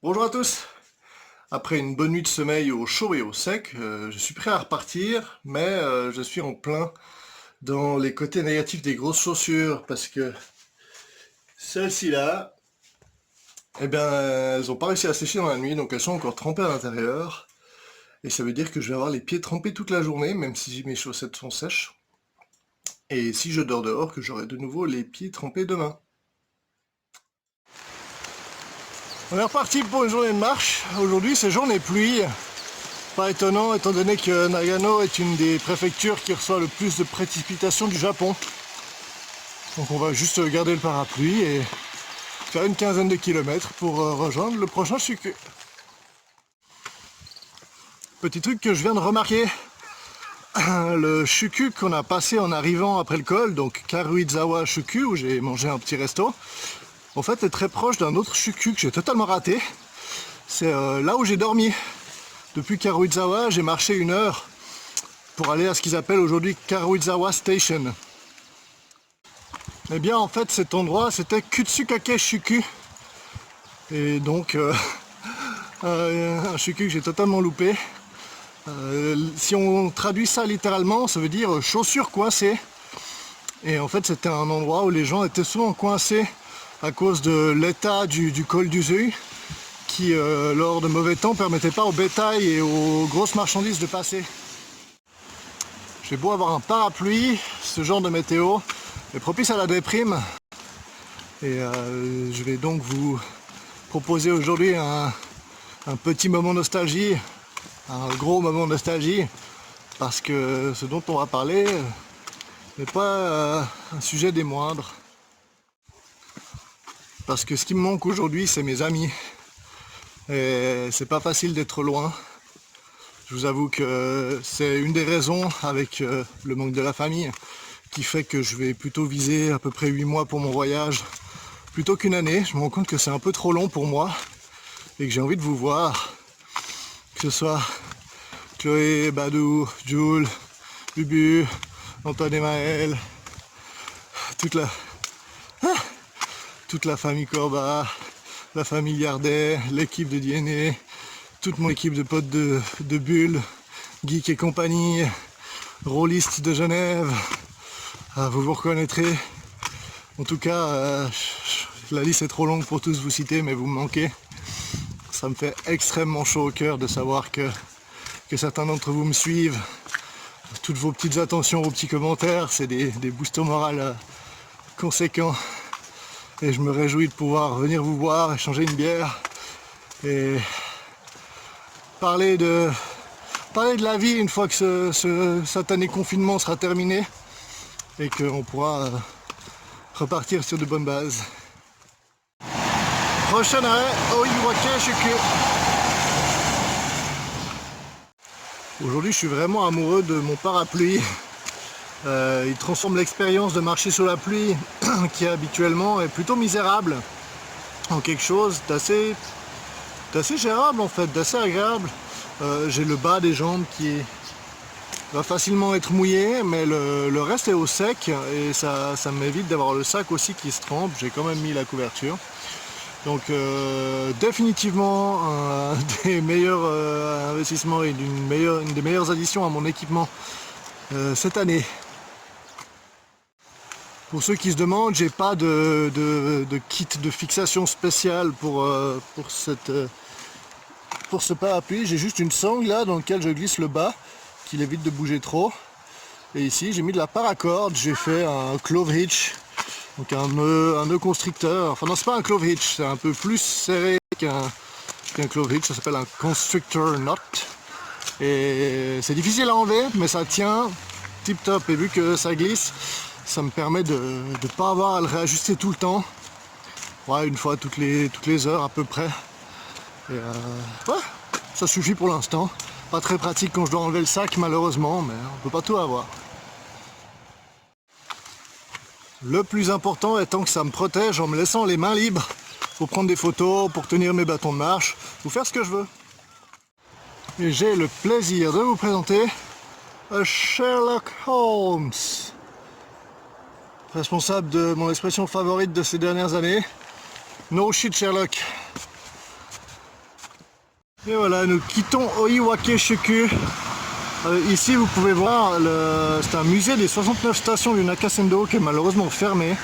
Bonjour à tous. Après une bonne nuit de sommeil au chaud et au sec, je suis prêt à repartir, mais je suis en plein dans les côtés négatifs des grosses chaussures, parce que celles-ci là, eh bien, elles n'ont pas réussi à sécher dans la nuit, donc elles sont encore trempées à l'intérieur, et ça veut dire que je vais avoir les pieds trempés toute la journée, même si mes chaussettes sont sèches, et si je dors dehors, que j'aurai de nouveau les pieds trempés demain. On est reparti pour une journée de marche. Aujourd'hui, c'est journée pluie. Pas étonnant, étant donné que Nagano est une des préfectures qui reçoit le plus de précipitations du Japon. Donc on va juste garder le parapluie et faire une quinzaine de kilomètres pour rejoindre le prochain Shuku. Petit truc que je viens de remarquer, le Shuku qu'on a passé en arrivant après le col, donc Karuizawa Shuku, où j'ai mangé un petit resto, en fait est très proche d'un autre Shuku que j'ai totalement raté. C'est là où j'ai dormi. Depuis Karuizawa, j'ai marché 1 heure pour aller à ce qu'ils appellent aujourd'hui Karuizawa Station. Eh bien en fait cet endroit c'était Kutsukake Shuku. Et donc un Shuku que j'ai totalement loupé. Si on traduit ça littéralement, ça veut dire chaussures coincées. Et en fait c'était un endroit où les gens étaient souvent coincés à cause de l'état du col d'Uzui qui, lors de mauvais temps, permettait pas au bétail et aux grosses marchandises de passer. J'ai beau avoir un parapluie, ce genre de météo est propice à la déprime. Et je vais donc vous proposer aujourd'hui un petit moment nostalgie, un gros moment nostalgie, parce que ce dont on va parler n'est pas un sujet des moindres. Parce que ce qui me manque aujourd'hui, c'est mes amis. Et c'est pas facile d'être loin. Je vous avoue que c'est une des raisons, avec le manque de la famille, qui fait que je vais plutôt viser à peu près 8 mois pour mon voyage, plutôt qu'une année. Je me rends compte que c'est un peu trop long pour moi, et que j'ai envie de vous voir, que ce soit Chloé, Badou, Jules, Bubu, Antoine et Maël, toute la famille Corba, la famille Gardet, l'équipe de DNA, toute mon équipe de potes de Bulle, Geek et compagnie, Rolliste de Genève, vous vous reconnaîtrez. En tout cas, la liste est trop longue pour tous vous citer, mais vous me manquez. Ça me fait extrêmement chaud au cœur de savoir que certains d'entre vous me suivent. Toutes vos petites attentions, vos petits commentaires, c'est des boosts au moral conséquents. Et je me réjouis de pouvoir venir vous voir, échanger une bière et parler de la vie une fois que ce satané confinement sera terminé et qu'on pourra repartir sur de bonnes bases. Prochain arrêt, Oiwake Shuku. Aujourd'hui je suis vraiment amoureux de mon parapluie. Il transforme l'expérience de marcher sous la pluie, qui habituellement est plutôt misérable, en quelque chose d'assez gérable en fait, d'assez agréable. J'ai le bas des jambes qui va facilement être mouillé, mais le reste est au sec et ça m'évite d'avoir le sac aussi qui se trempe. J'ai quand même mis la couverture. Donc définitivement un des meilleurs investissements et une des meilleures additions à mon équipement cette année. Pour ceux qui se demandent, j'ai pas de kit de fixation spécial pour ce parapluie. J'ai juste une sangle là dans laquelle je glisse le bas, qui l'évite de bouger trop. Et ici j'ai mis de la paracorde, j'ai fait un clove hitch, donc un nœud constricteur. Enfin non, c'est pas un clove hitch, c'est un peu plus serré qu'un clove hitch, ça s'appelle un constrictor knot. Et c'est difficile à enlever, mais ça tient tip top, et vu que ça glisse, ça me permet de ne pas avoir à le réajuster tout le temps. Ouais, une fois toutes les heures à peu près. Et ouais, ça suffit pour l'instant. Pas très pratique quand je dois enlever le sac malheureusement, mais on peut pas tout avoir. Le plus important étant que ça me protège en me laissant les mains libres pour prendre des photos, pour tenir mes bâtons de marche, ou faire ce que je veux. Et j'ai le plaisir de vous présenter Sherlock Holmes, responsable de mon expression favorite de ces dernières années. No shit Sherlock. Et voilà, nous quittons Oiwake-shuku. Ici, vous pouvez voir, c'est un musée des 69 stations du Nakasendo qui est malheureusement fermé.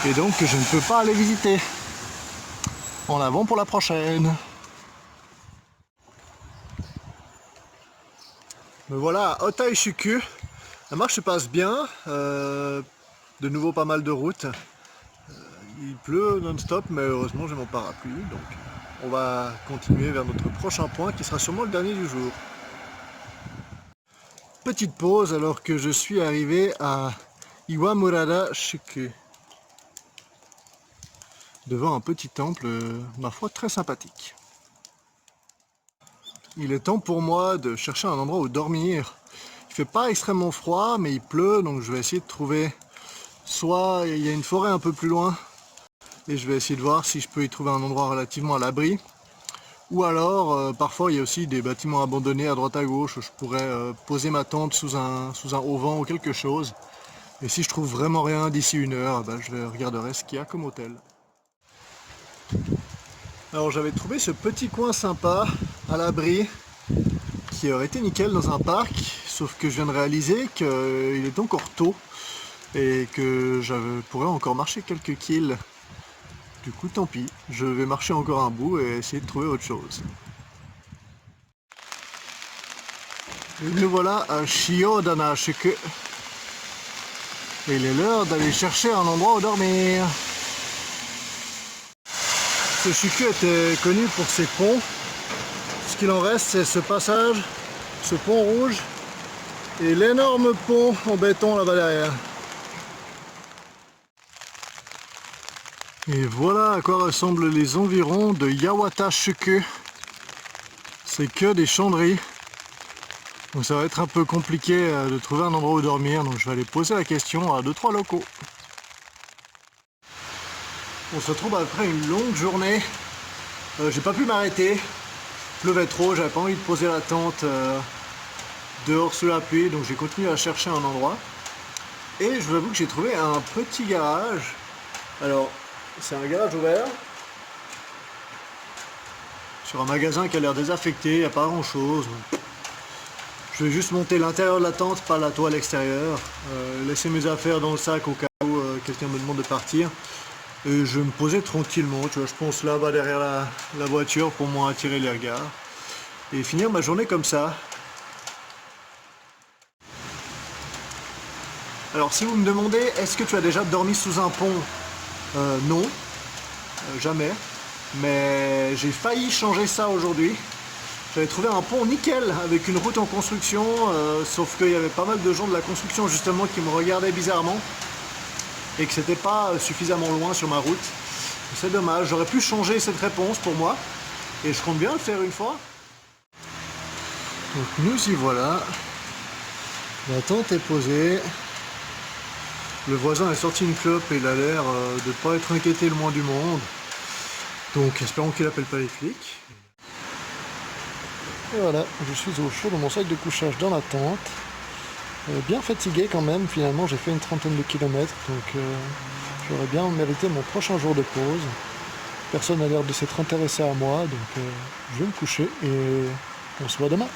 Et donc, je ne peux pas aller visiter. En avant pour la prochaine. Me voilà à Otai-shuku. La marche se passe bien. De nouveau pas mal de routes. Il pleut non-stop, mais heureusement j'ai mon parapluie. Donc on va continuer vers notre prochain point qui sera sûrement le dernier du jour. Petite pause alors que je suis arrivé à Iwamurada-shuku. Devant un petit temple, ma foi, très sympathique. Il est temps pour moi de chercher un endroit où dormir. Il fait pas extrêmement froid, mais il pleut, donc je vais essayer de trouver... Soit il y a une forêt un peu plus loin, et je vais essayer de voir si je peux y trouver un endroit relativement à l'abri. Ou alors, parfois il y a aussi des bâtiments abandonnés à droite à gauche, où je pourrais poser ma tente sous un auvent ou quelque chose. Et si je trouve vraiment rien d'ici 1 heure, je regarderai ce qu'il y a comme hôtel. Alors j'avais trouvé ce petit coin sympa, à l'abri, qui aurait été nickel dans un parc, sauf que je viens de réaliser qu'il est encore tôt et que je pourrais encore marcher quelques kills. Du coup tant pis, je vais marcher encore un bout et essayer de trouver autre chose. Et nous voilà à Shiodana-shuku. Et il est l'heure d'aller chercher un endroit où dormir. Ce shuku était connu pour ses ponts. Ce qu'il en reste, c'est ce passage, ce pont rouge et l'énorme pont en béton là-bas derrière. Et voilà à quoi ressemblent les environs de Yawata-shuku. C'est que des chanderies. Donc ça va être un peu compliqué de trouver un endroit où dormir, donc je vais aller poser la question à 2-3 locaux. On se retrouve après une longue journée. J'ai pas pu m'arrêter. Il pleuvait trop, j'avais pas envie de poser la tente dehors sous la pluie, donc j'ai continué à chercher un endroit. Et je vous avoue que j'ai trouvé un petit garage. Alors, c'est un garage ouvert sur un magasin qui a l'air désaffecté, il n'y a pas grand chose. Je vais juste monter l'intérieur de la tente, pas la toile extérieure, laisser mes affaires dans le sac au cas où quelqu'un me demande de partir. Et je vais me poser tranquillement, tu vois, je pense là-bas derrière la voiture pour moins attirer les regards. Et finir ma journée comme ça. Alors si vous me demandez, est-ce que tu as déjà dormi sous un pont? Non, jamais. Mais j'ai failli changer ça aujourd'hui. J'avais trouvé un pont nickel avec une route en construction, sauf qu'il y avait pas mal de gens de la construction justement qui me regardaient bizarrement. Et que c'était pas suffisamment loin sur ma route. C'est dommage, j'aurais pu changer cette réponse pour moi. Et je compte bien le faire une fois. Donc nous y voilà. La tente est posée. Le voisin a sorti une clope et il a l'air de ne pas être inquiété le moins du monde. Donc espérons qu'il appelle pas les flics. Et voilà, je suis au chaud dans mon sac de couchage dans la tente. Bien fatigué quand même, finalement j'ai fait une 30aine de kilomètres, donc j'aurais bien mérité mon prochain jour de pause. Personne n'a l'air de s'être intéressé à moi, donc je vais me coucher et on se voit demain.